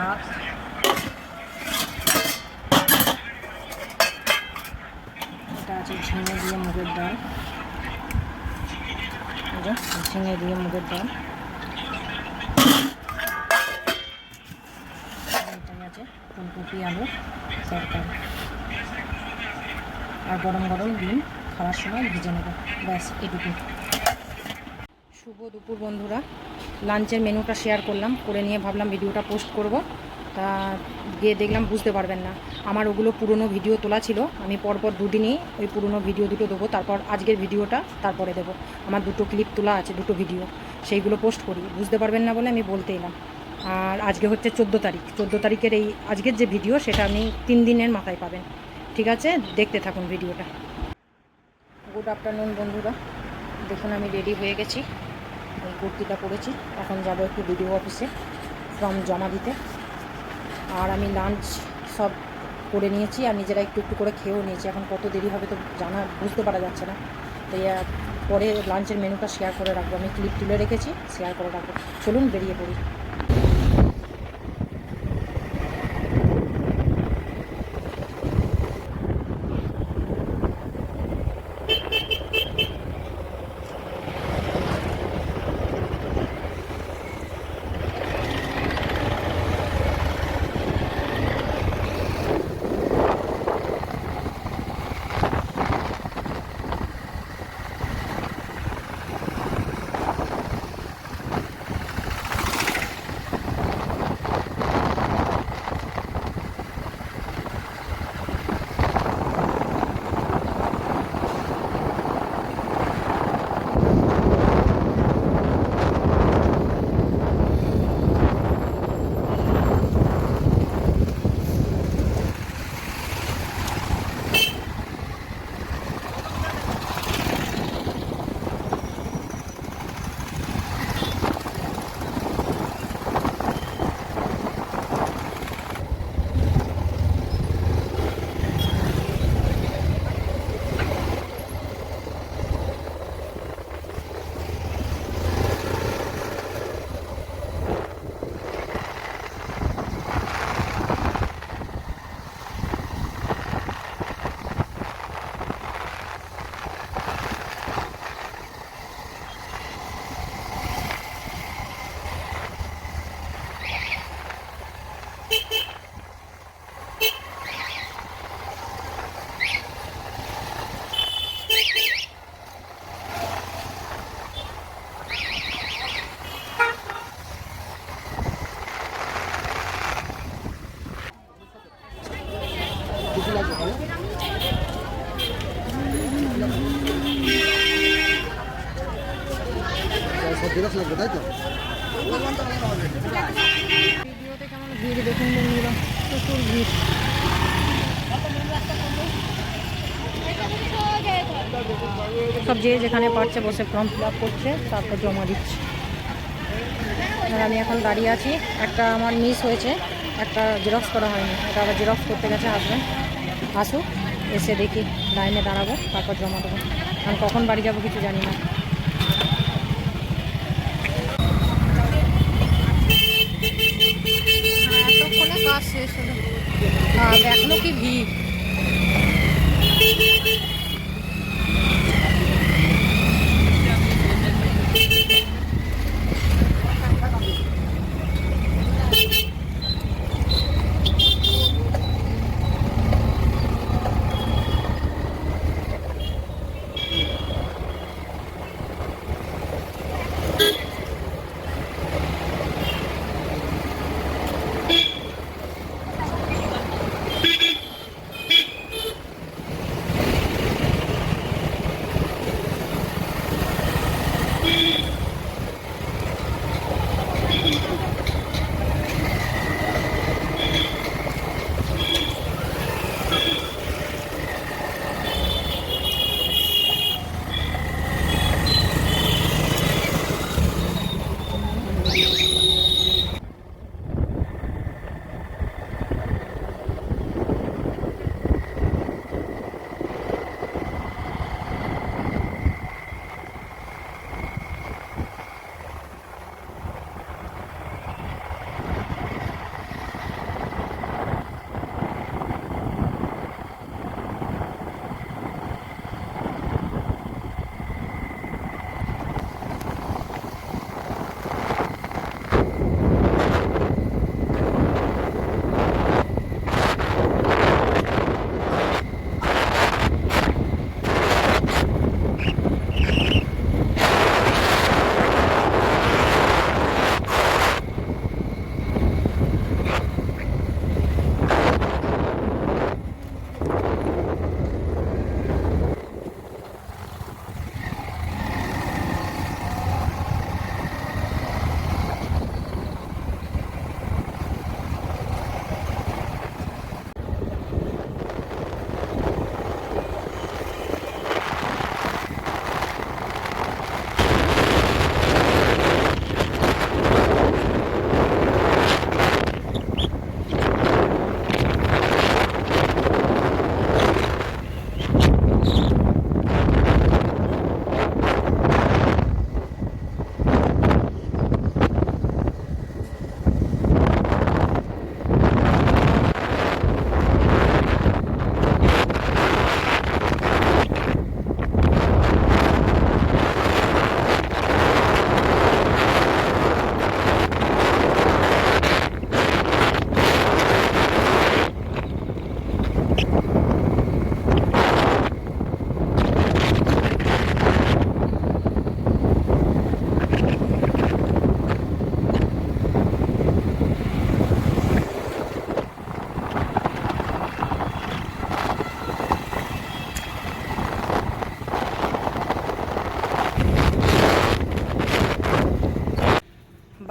ভাত, এটা আছে ঝিঙে দিয়ে মুগের ডাল, ঝিঙে দিয়ে মুগের ডাল, এটাই আছে ফুলকপি আলুর তরকারি, আর গরম গরম ডিম খাওয়ার সময় ভেজে নেব। ব্যাস এটুকু। শুভ দুপুর বন্ধুরা, লাঞ্চের মেনুটা শেয়ার করলাম, করে নিয়ে ভাবলাম ভিডিওটা পোস্ট করব। তা গিয়ে দেখলাম বুঝতে পারবেন না, আমার ওগুলো পুরনো ভিডিও তোলা ছিল। আমি পরপর দুদিনই ওই পুরনো ভিডিও দুটো দেবো, তারপর আজকের ভিডিওটা তারপরে দেবো। আমার দুটো ক্লিপ তোলা আছে, দুটো ভিডিও, সেইগুলো পোস্ট করি। বুঝতে পারবেন না বলে আমি বলতে এলাম। আর আজকে হচ্ছে 14 তারিখ। 14 তারিখের এই আজকের যে ভিডিও, সেটা আপনি 3 দিনের মাথায় পাবেন। ঠিক আছে, দেখতে থাকুন ভিডিওটা। গুড আফটারনুন বন্ধুরা, দেখুন আমি রেডি হয়ে গেছি, এই কুর্তিটা পরেছি। এখন যাব একটু ভিডিও অফিসে ফর্ম জমা দিতে। আর আমি লাঞ্চ সব করে নিয়েছি, আর নিজেরা একটু একটু করে খেয়েও নিয়েছি। এখন কত দেরি হবে তো বুঝতে পারা যাচ্ছে না। তাই পরে লাঞ্চের মেনুটা শেয়ার করে রাখবো, আমি ক্লিপ তুলে রেখেছি, শেয়ার করে রাখবো। চলুন বেরিয়ে পড়ি। ভিডিওতে কেমন ভিড় দেখুন বন্ধুরা, প্রচুর ভিড়। সব যে যেখানে পারছে বসে ফর্ম ফিল আপ করছে, তারপর জমা দিচ্ছে। আর আমি এখন দাঁড়িয়ে আছি, একটা আমার মিস হয়েছে, একটা জেরক্স করা হয়নি, এটা আবার জেরক্স করতে গেছে হাসবেন্ড। আসুক, এসে দেখি লাইনে দাঁড়াবো, তারপর জমা দেবো। কারণ কখন বাড়ি যাবো কিছু জানি না। এতক্ষণে কাজ শেষ হলো, এখনো কি ভিড়।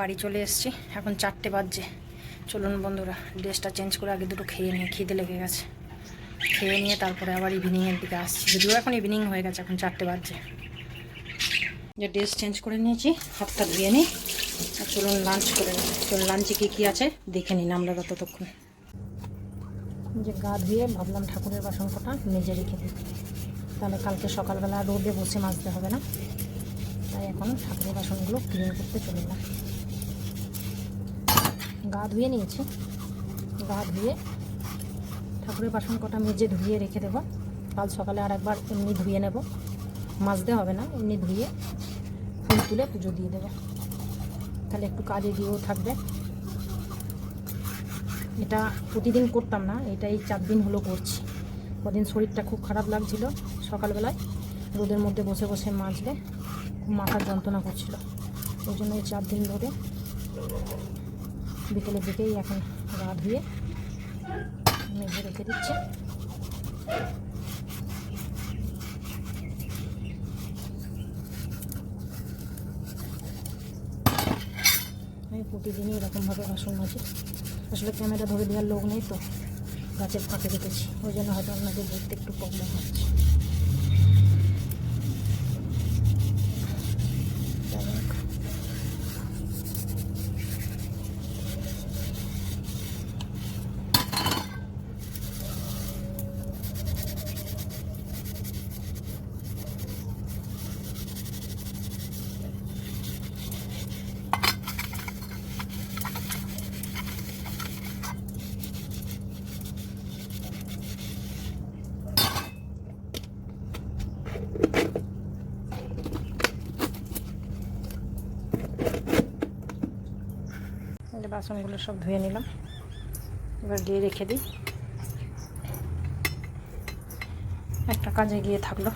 বাড়ি চলে এসেছি, এখন 4টে বাজছে। চলুন বন্ধুরা ড্রেসটা চেঞ্জ করে আগে দুটো খেয়ে নিয়ে, খিদে লেগে গেছে। খেয়ে নিয়ে তারপরে আবার ইভিনিংয়ের দিকে আসছি, যদিও এখন ইভিনিং হয়ে গেছে, এখন 4টে বাজছে। যে ড্রেস চেঞ্জ করে নিয়েছি, হাতটা ধুয়ে নিই আর চলুন লাঞ্চ করে নিই। চলুন লাঞ্চে কী আছে দেখে নিন আমরা ততক্ষণ। যে গা ধুয়ে ভাবলাম ঠাকুরের বাসন কটা মেজে রেখে দিই, তাহলে কালকে সকালবেলা রোদে বসে মাজতে হবে না। তাই এখন ঠাকুরের বাসনগুলো ক্লিন করতে চলে এলাম। গা ধুয়ে নিয়েছি, গা ধুয়ে ঠাকুরের বাসন কটা মেজে ধুয়ে রেখে দেবো। কাল সকালে আর একবার এমনি ধুয়ে নেব, মাজতে হবে না, এমনি ধুয়ে ফুল তুলে পুজো দিয়ে দেবো, তাহলে একটু কাজে দিয়েও থাকবে। এটা প্রতিদিন করতাম না, এটা এই 4 দিন হলো করছি। কদিন শরীরটা খুব খারাপ লাগছিল, সকালবেলায় রোদের মধ্যে বসে বসে মাজলে খুব মাথার যন্ত্রণা করছিল, ওই জন্য এই 4 দিন ধরে বিকেলের দিকেই এখন গা ধুয়ে মেজে রেখে দিচ্ছি। আমি প্রতিদিনই এরকমভাবে বাসন মাজি। আসলে ক্যামেরা ধরে দেওয়ার লোক নেই তো, গাছের ফাঁকে রেখেছি, ওই জন্য হয়তো আপনাদের দেখতে একটু প্রবলেম হচ্ছে। বাসনগুলো সব ধুয়ে নিলাম, এবার দিয়ে রেখে দিই। একটা কাজে গিয়ে থাকলো।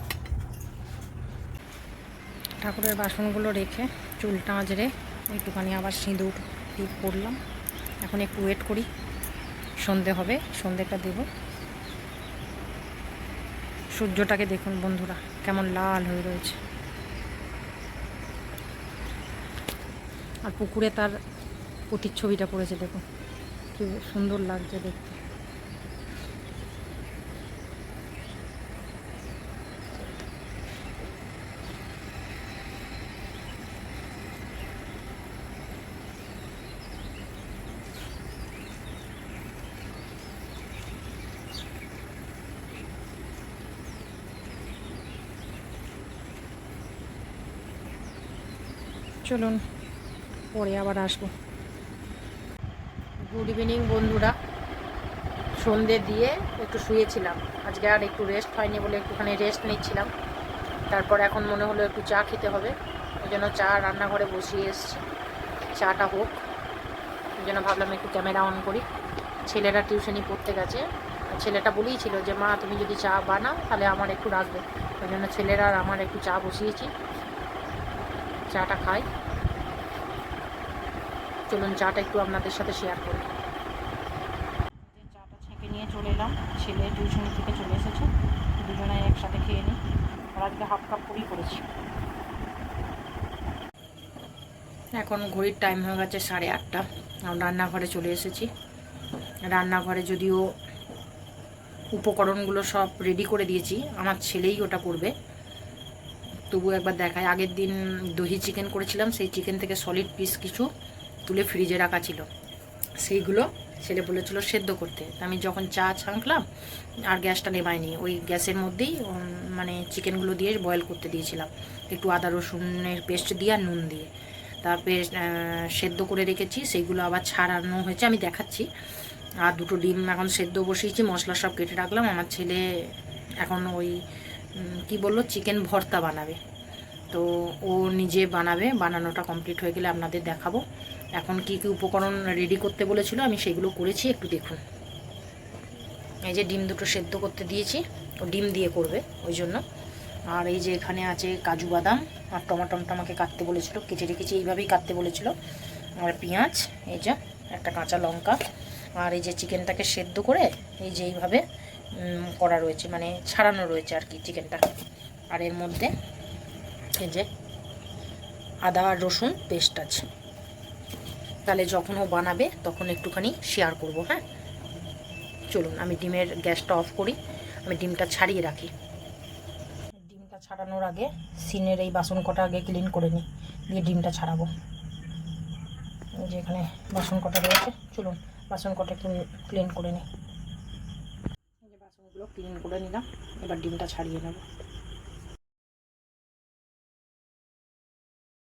ঠাকুরের বাসনগুলো রেখে চুলটা আঁচড়ে একটুখানি আবার সিঁদুর টিপ করলাম। এখন একটু ওয়েট করি, সন্ধে হবে, সন্ধেটা দেব। সূর্যটাকে দেখুন বন্ধুরা কেমন লাল হয়ে রয়েছে, আর পুকুরে তার প্রতিচ্ছবিটা পড়েছে, দেখুন কি সুন্দর লাগছে দেখতে। চলুন পরে আবার আসবো। গুড ইভিনিং বন্ধুরা, সন্ধে দিয়ে একটু শুয়েছিলাম, আজকে আর একটু রেস্ট হয়নি বলে একটুখানি রেস্ট নিচ্ছিলাম। তারপর এখন মনে হলো একটু চা খেতে হবে, ওই জন্য চা রান্নাঘরে বসিয়ে এসেছি, চাটা হোক। ওই জন্য ভাবলাম একটু ক্যামেরা অন করি। ছেলেরা টিউশনি পড়তে গেছে, ছেলেটা বলেইছিল যে মা তুমি যদি চা বানাও তাহলে আমার একটু রাখবে, ওই জন্য ছেলেরা আর আমার একটু চা বসিয়েছি, চাটা খাই। চলুন চাটা একটু আপনাদের সাথে শেয়ার করি। চাটা ছেঁকে নিয়ে চলে এলাম, ছেলে টিউশনি থেকে চলে এসেছে, দুজনে একসাথে খেয়ে নিই। আর আজকে হাফ কাপ করেই করেছি। এখন ঘড়ির টাইম হয়ে গেছে 8:30। আমি রান্নাঘরে চলে এসেছি। রান্নাঘরে যদিও উপকরণগুলো সব রেডি করে দিয়েছি, আমার ছেলেই ওটা করবে, তবু একবার দেখায়। আগের দিন দহি চিকেন করেছিলাম, সেই চিকেন থেকে সলিড পিস কিছু তুলে ফ্রিজে রাখা ছিল, সেইগুলো ছেলে বলেছিল সেদ্ধ করতে। আমি যখন চা ছাঁকলাম আর গ্যাসটা নেবাইনি, ওই গ্যাসের মধ্যেই মানে চিকেনগুলো দিয়ে বয়েল করতে দিয়েছিলাম, একটু আদা রসুনের পেস্ট দিয়ে আর নুন দিয়ে। তারপরে সেদ্ধ করে রেখেছি, সেইগুলো আবার ছাড়ানো হয়েছে, আমি দেখাচ্ছি। আর দুটো ডিম এখন সেদ্ধ বসিয়েছি, মশলা সব কেটে রাখলাম। আমার ছেলে এখন ওই কি বললো চিকেন ভর্তা বানাবে, তো ও নিজে বানাবে, বানানোটা কমপ্লিট হয়ে গেলে আপনাদের দেখাবো। এখন কি কি উপকরণ রেডি করতে বলেছিল আমি সেগুলো করেছি, একটু দেখুন। এই যে ডিম দুটো সেদ্ধ করতে দিয়েছি, ও ডিম দিয়ে করবে ওই জন্য। আর এই যে এখানে আছে কাজু বাদাম, আর টমাটমটা আমাকে কাটতে বলেছিল, কেটে রেখেছি, এইভাবেই কাটতে বলেছিল। আর পেঁয়াজ, এই যে একটা কাঁচা লঙ্কা, আর এই যে চিকেনটাকে সেদ্ধ করে এই যে এইভাবে করা রয়েছে, মানে ছাড়ানো রয়েছে আর কি চিকেনটা। আর এর মধ্যে এই যে আদা আর রসুন পেস্ট আছে, তাহলে যখন ও বানাবে তখন একটুখানি শেয়ার করব। হ্যাঁ, চলুন আমি ডিমের গ্যাসটা অফ করি, আমি ডিমটা ছাড়িয়ে রাখি। ডিমটা ছাড়ানোর আগে সিনের এই বাসন কটা আগে ক্লিন করে নিই, দিয়ে ডিমটা ছাড়াবো। যে এখানে বাসন কটা রয়েছে, চলুন বাসন কটা একটু ক্লিন করে নিই। এই যে বাসনগুলো ক্লিন করে নিলাম, এবার ডিমটা ছাড়িয়ে নেব।